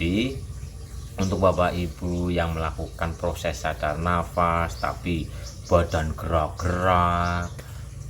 Jadi untuk Bapak Ibu yang melakukan proses sadar nafas tapi badan gerak-gerak,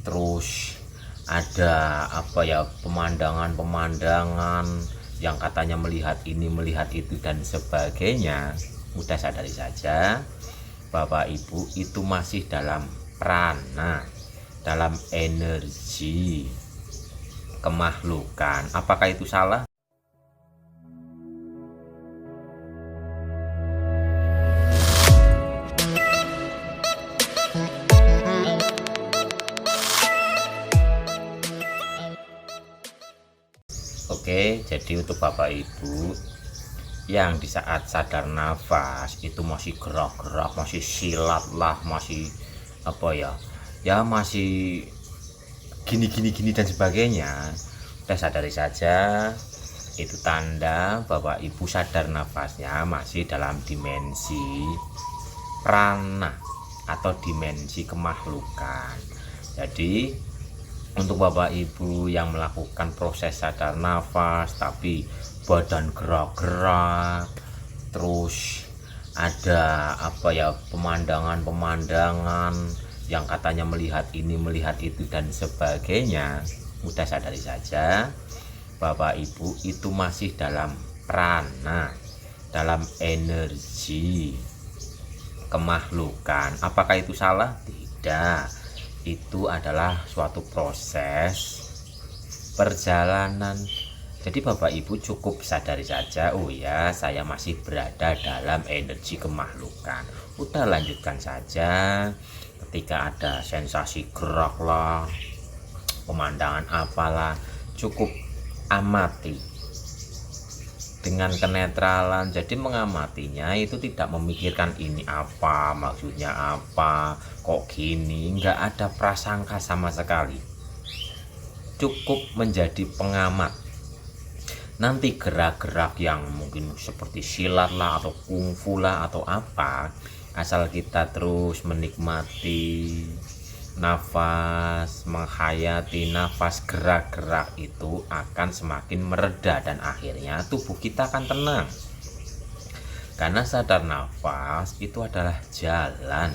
terus ada pemandangan-pemandangan yang katanya melihat ini melihat itu dan sebagainya, udah sadari saja Bapak Ibu itu masih dalam prana, dalam energi kemahlukan. Apakah itu salah? Oke, jadi untuk Bapak Ibu yang di saat sadar nafas itu masih gerak-gerak, masih silat lah, masih masih gini dan sebagainya, udah sadari saja itu tanda Bapak Ibu sadar nafasnya masih dalam dimensi prana atau dimensi kemahlukan. Jadi untuk Bapak Ibu yang melakukan proses sadar nafas tapi badan gerak-gerak, terus ada pemandangan-pemandangan yang katanya melihat ini melihat itu dan sebagainya, udah sadari saja Bapak Ibu itu masih dalam prana, dalam energi kemahlukan. Apakah itu salah? Tidak, itu adalah suatu proses perjalanan. Jadi Bapak Ibu cukup sadari saja, oh ya, saya masih berada dalam energi kemahlukan. Udah lanjutkan saja. Ketika ada sensasi gerak lah, pemandangan apalah, cukup amati dengan kenetralan. Jadi mengamatinya itu tidak memikirkan ini apa, maksudnya apa, kok gini, nggak ada prasangka sama sekali. Cukup menjadi pengamat. Nanti gerak-gerak yang mungkin seperti silat lah atau kungfu lah atau apa, asal kita terus menikmati nafas, menghayati nafas, gerak-gerak itu akan semakin mereda dan akhirnya tubuh kita akan tenang. Karena sadar nafas itu adalah jalan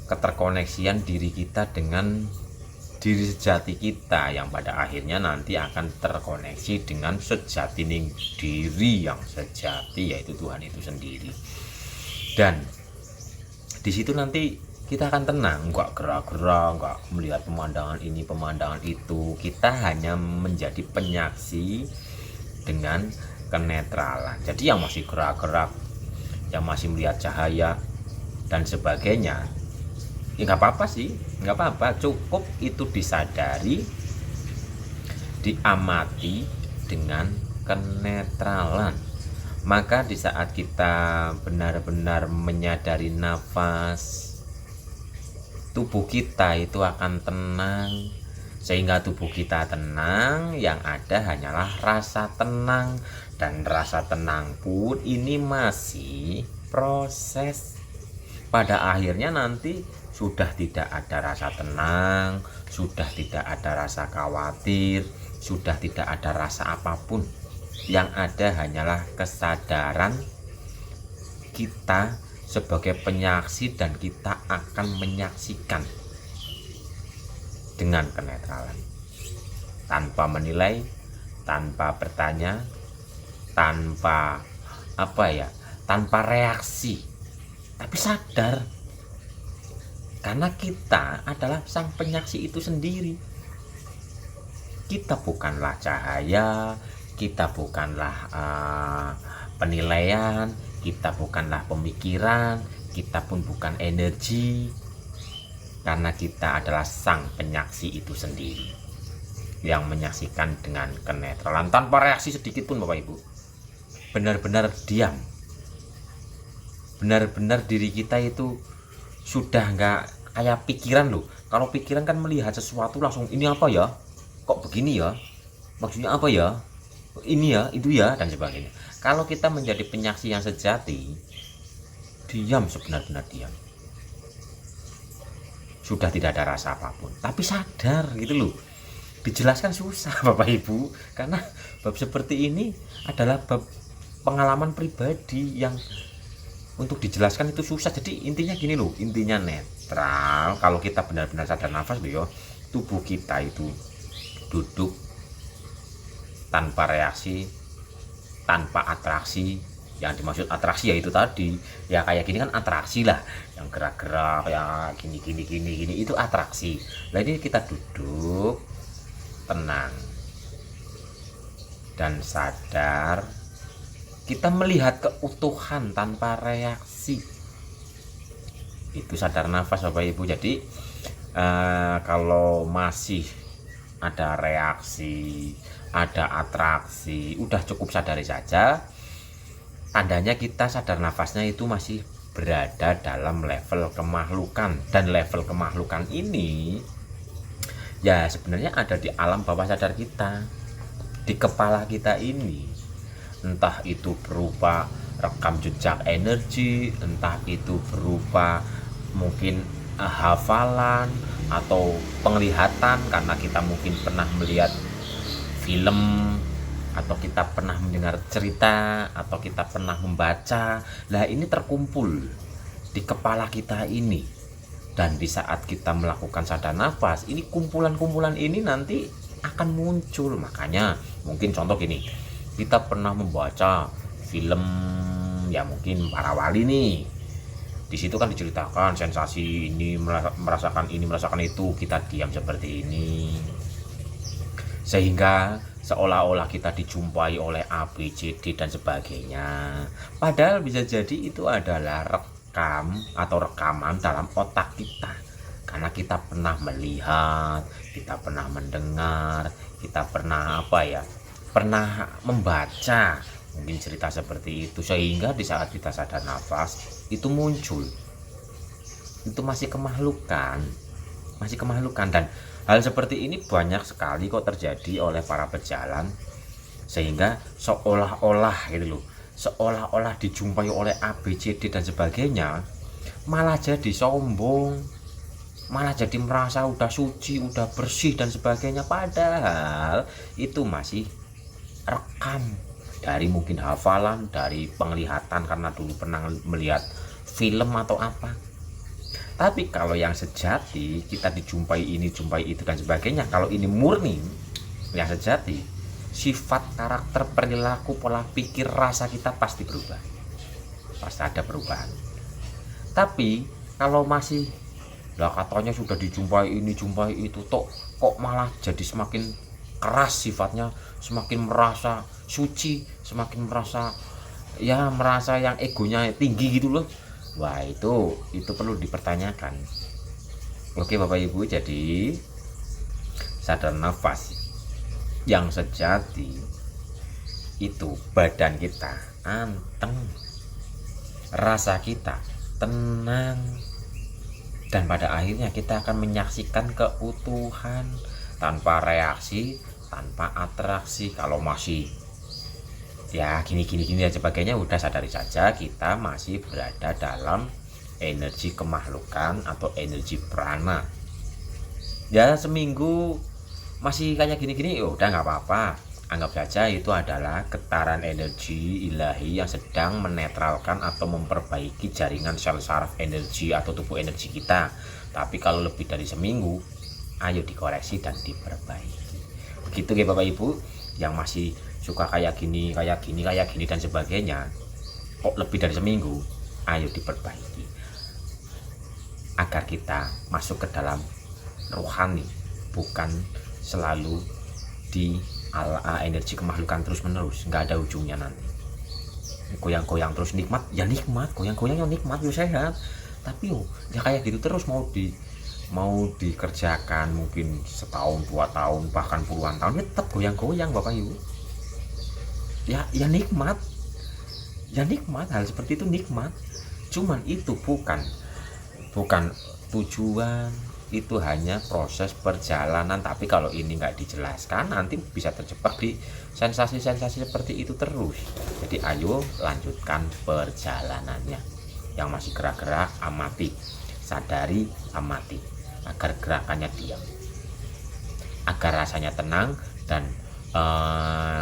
keterkoneksian diri kita dengan diri sejati kita yang pada akhirnya nanti akan terkoneksi dengan sejati diri yang sejati, yaitu Tuhan itu sendiri. Dan di situ nanti kita akan tenang, nggak gerak-gerak, nggak melihat pemandangan ini pemandangan itu. Kita hanya menjadi penyaksi dengan kenetralan. Jadi yang masih gerak-gerak, yang masih melihat cahaya dan sebagainya, ya nggak apa-apa sih, nggak apa-apa, cukup itu disadari, diamati dengan kenetralan. Maka di saat kita benar-benar menyadari nafas, tubuh kita itu akan tenang. Sehingga tubuh kita tenang, yang ada hanyalah rasa tenang. Dan rasa tenang pun ini masih proses. Pada akhirnya nanti sudah tidak ada rasa tenang, sudah tidak ada rasa khawatir, sudah tidak ada rasa apapun. Yang ada hanyalah kesadaran kita sebagai penyaksi, dan kita akan menyaksikan dengan kenetralan, tanpa menilai, tanpa bertanya, tanpa tanpa reaksi, tapi sadar. Karena kita adalah sang penyaksi itu sendiri. Kita bukanlah cahaya, kita bukanlah penilaian, kita bukanlah pemikiran, kita pun bukan energi. Karena kita adalah sang penyaksi itu sendiri, yang menyaksikan dengan kenetralan, tanpa reaksi sedikit pun Bapak Ibu. Benar-benar diam. Benar-benar diri kita itu sudah nggak kayak pikiran loh. Kalau pikiran kan melihat sesuatu langsung, ini apa ya, kok begini ya, maksudnya apa ya, ini ya, itu ya, dan sebagainya. Kalau kita menjadi penyaksi yang sejati, diam, sebenar-benar diam, sudah tidak ada rasa apapun, tapi sadar gitu loh. Dijelaskan susah Bapak Ibu, karena bab seperti ini adalah bab pengalaman pribadi yang untuk dijelaskan itu susah. Jadi intinya gini loh, intinya netral. Kalau kita benar-benar sadar nafas loh ya, tubuh kita itu duduk tanpa reaksi, tanpa atraksi. Yang dimaksud atraksi ya itu tadi, ya kayak gini kan atraksi lah, yang gerak-gerak ya gini itu atraksi. Nah ini kita duduk tenang dan sadar, kita melihat keutuhan tanpa reaksi, itu sadar nafas Bapak Ibu. Jadi kalau masih ada reaksi, ada atraksi, udah cukup sadari saja, tandanya kita sadar nafasnya itu masih berada dalam level kemahlukan. Dan level kemahlukan ini ya sebenarnya ada di alam bawah sadar kita, di kepala kita ini. Entah itu berupa rekam jejak energi, entah itu berupa mungkin hafalan atau penglihatan, karena kita mungkin pernah melihat film, atau kita pernah mendengar cerita, atau kita pernah membaca. Lah ini terkumpul di kepala kita ini, dan di saat kita melakukan sadar nafas ini, kumpulan-kumpulan ini nanti akan muncul. Makanya mungkin contoh gini, kita pernah membaca film ya mungkin para wali nih, di situ kan diceritakan sensasi ini, merasakan ini, merasakan itu, kita diam seperti ini, sehingga seolah-olah kita dijumpai oleh A, B, C, D dan sebagainya. Padahal bisa jadi itu adalah rekam atau rekaman dalam otak kita, karena kita pernah melihat, kita pernah mendengar, kita pernah pernah membaca mungkin cerita seperti itu, sehingga di saat kita sadar nafas itu muncul. Itu masih kemahlukan. Dan hal seperti ini banyak sekali kok terjadi oleh para pejalan, sehingga seolah-olah gitu loh, seolah-olah dijumpai oleh A, B, C, D dan sebagainya, malah jadi sombong, malah jadi merasa udah suci, udah bersih dan sebagainya. Padahal itu masih rekam dari mungkin hafalan, dari penglihatan karena dulu pernah melihat film atau apa. Tapi kalau yang sejati, kita dijumpai ini, jumpai itu dan sebagainya, kalau ini murni yang sejati, sifat, karakter, perilaku, pola pikir, rasa kita pasti berubah, pasti ada perubahan. Tapi kalau masih lah katanya sudah dijumpai ini, jumpai itu, kok malah jadi semakin keras sifatnya, semakin merasa suci, semakin merasa yang egonya tinggi gitu loh. Wah, itu perlu dipertanyakan. Oke Bapak Ibu, jadi sadar nafas yang sejati itu badan kita anteng, rasa kita tenang, dan pada akhirnya kita akan menyaksikan keutuhan tanpa reaksi, tanpa atraksi. Kalau masih ya gini dan sebagainya, udah sadari saja kita masih berada dalam energi kemahlukan atau energi prana. Ya seminggu masih kayak gini ya udah nggak apa-apa, anggap saja itu adalah getaran energi ilahi yang sedang menetralkan atau memperbaiki jaringan sel saraf energi atau tubuh energi kita. Tapi kalau lebih dari seminggu, ayo dikoreksi dan diperbaiki. Begitu ya Bapak Ibu, yang masih suka kayak gini dan sebagainya, kok lebih dari seminggu, ayo diperbaiki agar kita masuk ke dalam rohani, bukan selalu di energi kemahlukan terus menerus, nggak ada ujungnya. Nanti goyang-goyang terus nikmat, goyang-goyang ya nikmat, ya sehat. Tapi ya kayak gitu terus mau dikerjakan mungkin setahun, 2 tahun, bahkan puluhan tahun, ya tetap goyang-goyang Bapak Ibu. Ya nikmat, hal seperti itu nikmat. Cuman itu bukan tujuan, itu hanya proses perjalanan. Tapi kalau ini nggak dijelaskan, nanti bisa terjebak di sensasi-sensasi seperti itu terus. Jadi ayo lanjutkan perjalanannya. Yang masih gerak-gerak, amati, sadari, amati, agar gerakannya diam, agar rasanya tenang, dan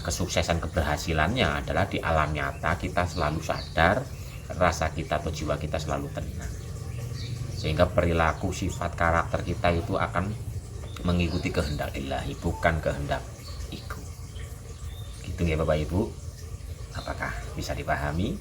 kesuksesan keberhasilannya adalah di alam nyata kita selalu sadar, rasa kita atau jiwa kita selalu tenang, sehingga perilaku sifat karakter kita itu akan mengikuti kehendak ilahi, bukan kehendak ego. Gitu ya Bapak Ibu, apakah bisa dipahami?